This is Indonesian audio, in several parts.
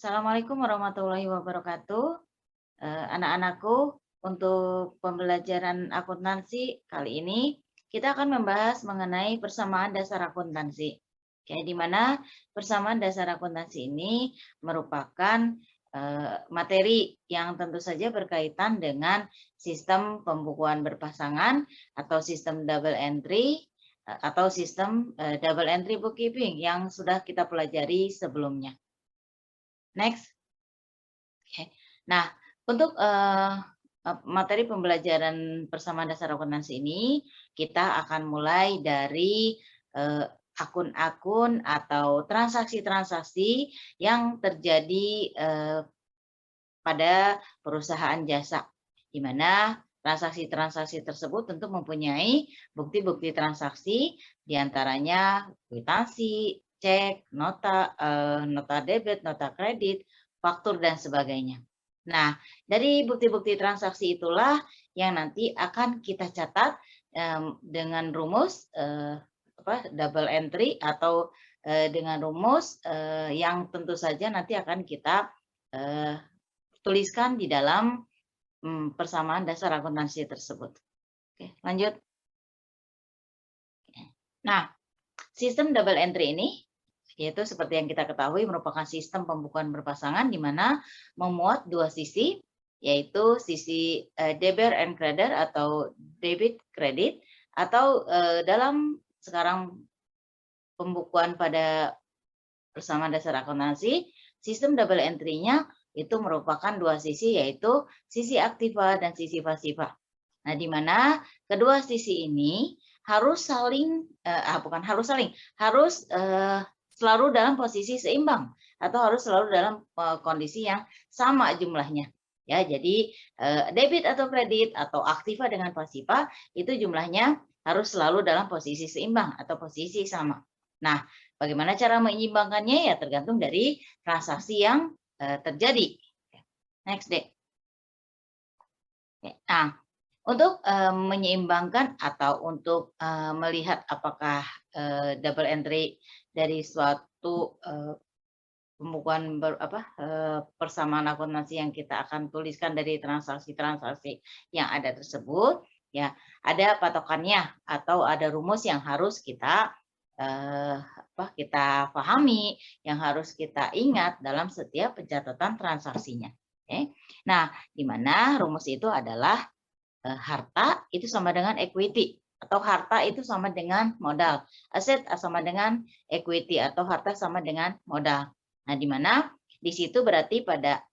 Assalamualaikum warahmatullahi wabarakatuh. Anak-anakku, untuk pembelajaran akuntansi kali ini kita akan membahas mengenai persamaan dasar akuntansi. Oke, di mana persamaan dasar akuntansi ini merupakan materi yang tentu saja berkaitan dengan sistem pembukuan berpasangan atau sistem double entry atau sistem double entry bookkeeping yang sudah kita pelajari sebelumnya. Next. Oke. Nah, untuk materi pembelajaran persamaan dasar akuntansi ini, kita akan mulai dari akun-akun atau transaksi-transaksi yang terjadi pada perusahaan jasa, di mana transaksi-transaksi tersebut tentu mempunyai bukti-bukti transaksi, diantaranya kwitansi, cek, nota debit, nota kredit, faktur, dan sebagainya. Nah, dari bukti-bukti transaksi itulah yang nanti akan kita catat dengan rumus double entry atau dengan rumus yang tentu saja nanti akan kita tuliskan di dalam persamaan dasar akuntansi tersebut. Oke, lanjut. Nah, sistem double entry ini yaitu seperti yang kita ketahui merupakan sistem pembukuan berpasangan di mana memuat dua sisi, yaitu sisi debit and credit atau debit kredit, atau dalam sekarang pembukuan pada persamaan dasar akuntansi, sistem double entry-nya itu merupakan dua sisi, yaitu sisi aktiva dan sisi pasiva. Nah, di mana kedua sisi ini harus harus selalu dalam posisi seimbang atau harus selalu dalam kondisi yang sama jumlahnya. Ya, jadi debit atau kredit atau aktiva dengan pasiva itu jumlahnya harus selalu dalam posisi seimbang atau posisi sama. Nah, bagaimana cara menyeimbangkannya? Ya tergantung dari transaksi yang terjadi. Next deh. Nah, untuk menyeimbangkan atau untuk melihat apakah double entry dari suatu pembukuan persamaan akuntansi yang kita akan tuliskan dari transaksi-transaksi yang ada tersebut, ya ada patokannya atau ada rumus yang harus kita kita pahami, yang harus kita ingat dalam setiap pencatatan transaksinya. Oke. Nah, di mana rumus itu adalah harta itu sama dengan equity, atau harta itu sama dengan modal. Aset sama dengan equity, atau harta sama dengan modal. Nah, di mana di situ berarti pada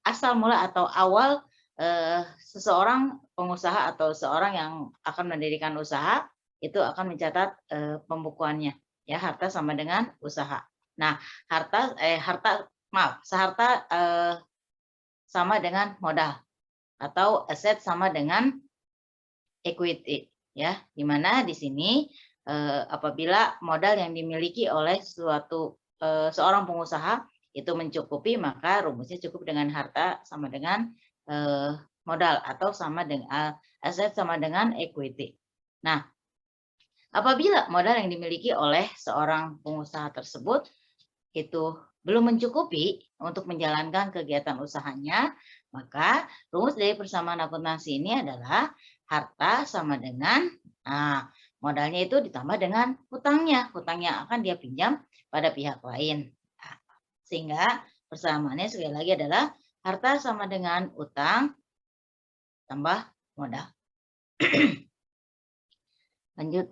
asal mula atau awal seseorang pengusaha atau seorang yang akan mendirikan usaha itu akan mencatat pembukuannya, ya, harta sama dengan usaha. Nah, seharta sama dengan modal, atau aset sama dengan equity, ya, di mana di sini apabila modal yang dimiliki oleh seorang pengusaha itu mencukupi, maka rumusnya cukup dengan harta sama dengan modal, atau sama dengan aset sama dengan equity. Nah, apabila modal yang dimiliki oleh seorang pengusaha tersebut itu belum mencukupi untuk menjalankan kegiatan usahanya, maka rumus dari persamaan akuntansi ini adalah harta sama dengan modalnya itu ditambah dengan hutangnya. Hutang yang akan dia pinjam pada pihak lain. Nah, sehingga persamaannya sekali lagi adalah harta sama dengan utang tambah modal. Lanjut.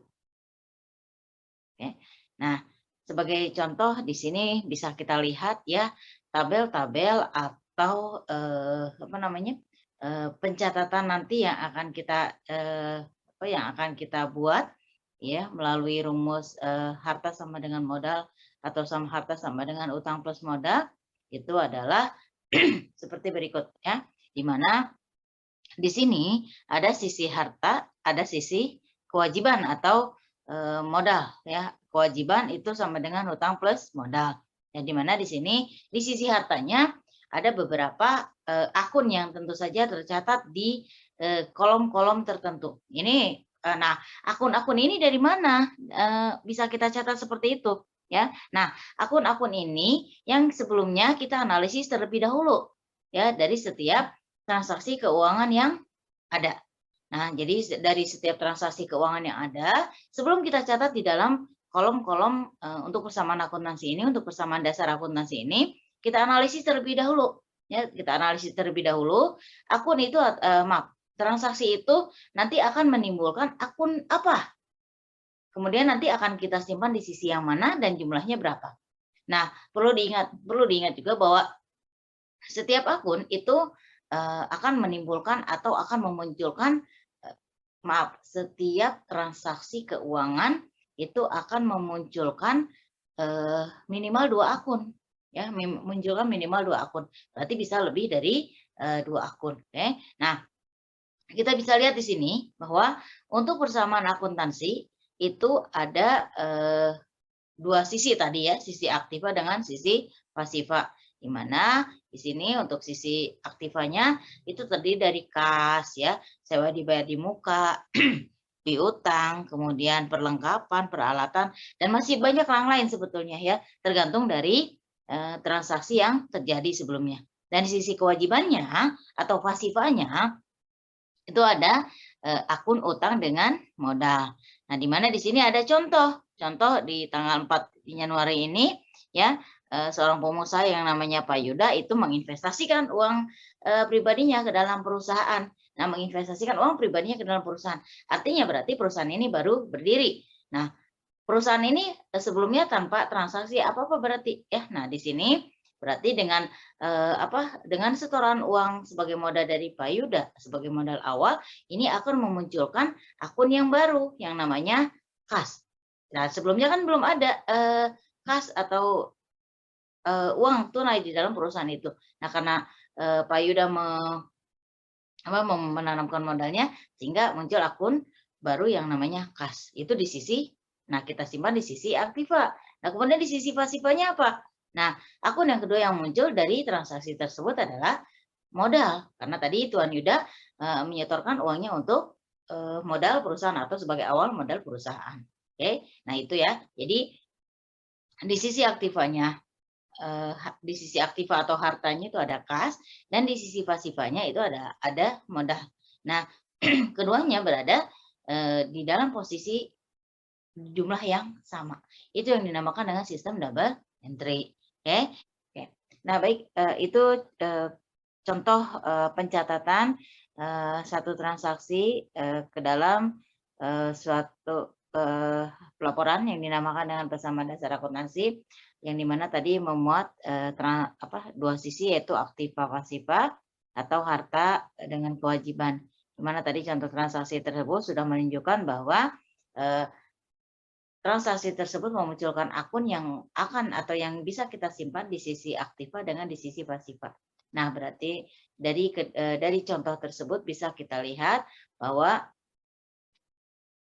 Oke. Nah, sebagai contoh di sini bisa kita lihat ya tabel-tabel atau pencatatan nanti yang akan kita buat ya melalui rumus harta sama dengan modal atau harta sama dengan utang plus modal itu adalah seperti berikut ya, di mana di sini ada sisi harta, ada sisi kewajiban atau modal ya. Kewajiban itu sama dengan hutang plus modal. Ya, di mana di sini di sisi hartanya ada beberapa akun yang tentu saja tercatat di kolom-kolom tertentu. Ini nah, akun-akun ini dari mana bisa kita catat seperti itu? ya. Nah, akun-akun ini yang sebelumnya kita analisis terlebih dahulu ya dari setiap transaksi keuangan yang ada. Nah, jadi dari setiap transaksi keuangan yang ada, sebelum kita catat di dalam kolom-kolom untuk persamaan akuntansi ini, untuk persamaan dasar akuntansi ini, kita analisis terlebih dahulu. Ya, kita analisis terlebih dahulu, akun itu, maaf, transaksi itu nanti akan menimbulkan akun apa. Kemudian nanti akan kita simpan di sisi yang mana dan jumlahnya berapa. Nah, perlu diingat juga bahwa setiap akun itu akan menimbulkan atau akan memunculkan, maaf, setiap transaksi keuangan itu akan memunculkan minimal 2 akun, ya, munculkan minimal 2 akun. Berarti bisa lebih dari 2 akun, oke. Nah, kita bisa lihat di sini bahwa untuk persamaan akuntansi itu ada 2 sisi tadi ya, sisi aktiva dengan sisi pasiva. Di mana di sini untuk sisi aktivanya itu terdiri dari kas ya, sewa dibayar di muka, piutang, kemudian perlengkapan, peralatan, dan masih banyak yang lain sebetulnya ya, tergantung dari transaksi yang terjadi sebelumnya. Dan di sisi kewajibannya atau pasifanya itu ada akun utang dengan modal. Nah, di mana di sini ada contoh di tanggal 4 Januari ini ya, seorang pengusaha yang namanya Pak Yuda itu menginvestasikan uang pribadinya ke dalam perusahaan. Nah, menginvestasikan uang pribadinya ke dalam perusahaan. Artinya berarti perusahaan ini baru berdiri. Nah, perusahaan ini sebelumnya tanpa transaksi apa-apa berarti ya. Nah, di sini berarti dengan dengan setoran uang sebagai modal dari Pak Yuda sebagai modal awal, ini akan memunculkan akun yang baru yang namanya kas. Nah, sebelumnya kan belum ada kas atau uang tunai di dalam perusahaan itu. Nah, karena Pak Yuda menanamkan modalnya sehingga muncul akun baru yang namanya kas. Itu di sisi, nah kita simpan di sisi aktiva. Nah, kemudian di sisi pasifanya apa? Nah, akun yang kedua yang muncul dari transaksi tersebut adalah modal. Karena tadi Tuan Yuda menyetorkan uangnya untuk modal perusahaan atau sebagai awal modal perusahaan. Oke, nah itu ya. Jadi di sisi aktivanya, di sisi aktiva atau hartanya itu ada kas, dan di sisi pasifanya itu ada modal. Nah, keduanya berada di dalam posisi jumlah yang sama. Itu yang dinamakan dengan sistem double entry. Oke. Oke. Nah, baik, itu contoh pencatatan satu transaksi ke dalam suatu pelaporan yang dinamakan dengan persamaan dasar akuntansi, yang dimana tadi memuat dua sisi yaitu aktiva pasiva atau harta dengan kewajiban. Dimana tadi contoh transaksi tersebut sudah menunjukkan bahwa transaksi tersebut memunculkan akun yang akan atau yang bisa kita simpan di sisi aktiva dengan di sisi pasiva. Nah, berarti dari contoh tersebut bisa kita lihat bahwa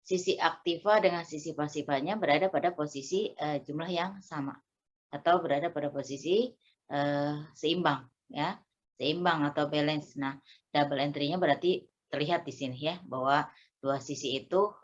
sisi aktiva dengan sisi pasifanya berada pada posisi jumlah yang sama atau berada pada posisi seimbang ya, seimbang atau balance. Nah, double entry-nya berarti terlihat di sini ya bahwa dua sisi itu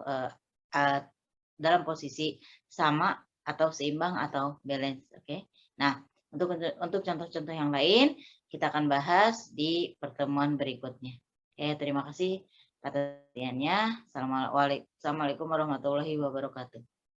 dalam posisi sama atau seimbang atau balance. Oke. Nah, untuk contoh-contoh yang lain kita akan bahas di pertemuan berikutnya. Oke, terima kasih atas perhatiannya. Assalamualaikum warahmatullahi wabarakatuh.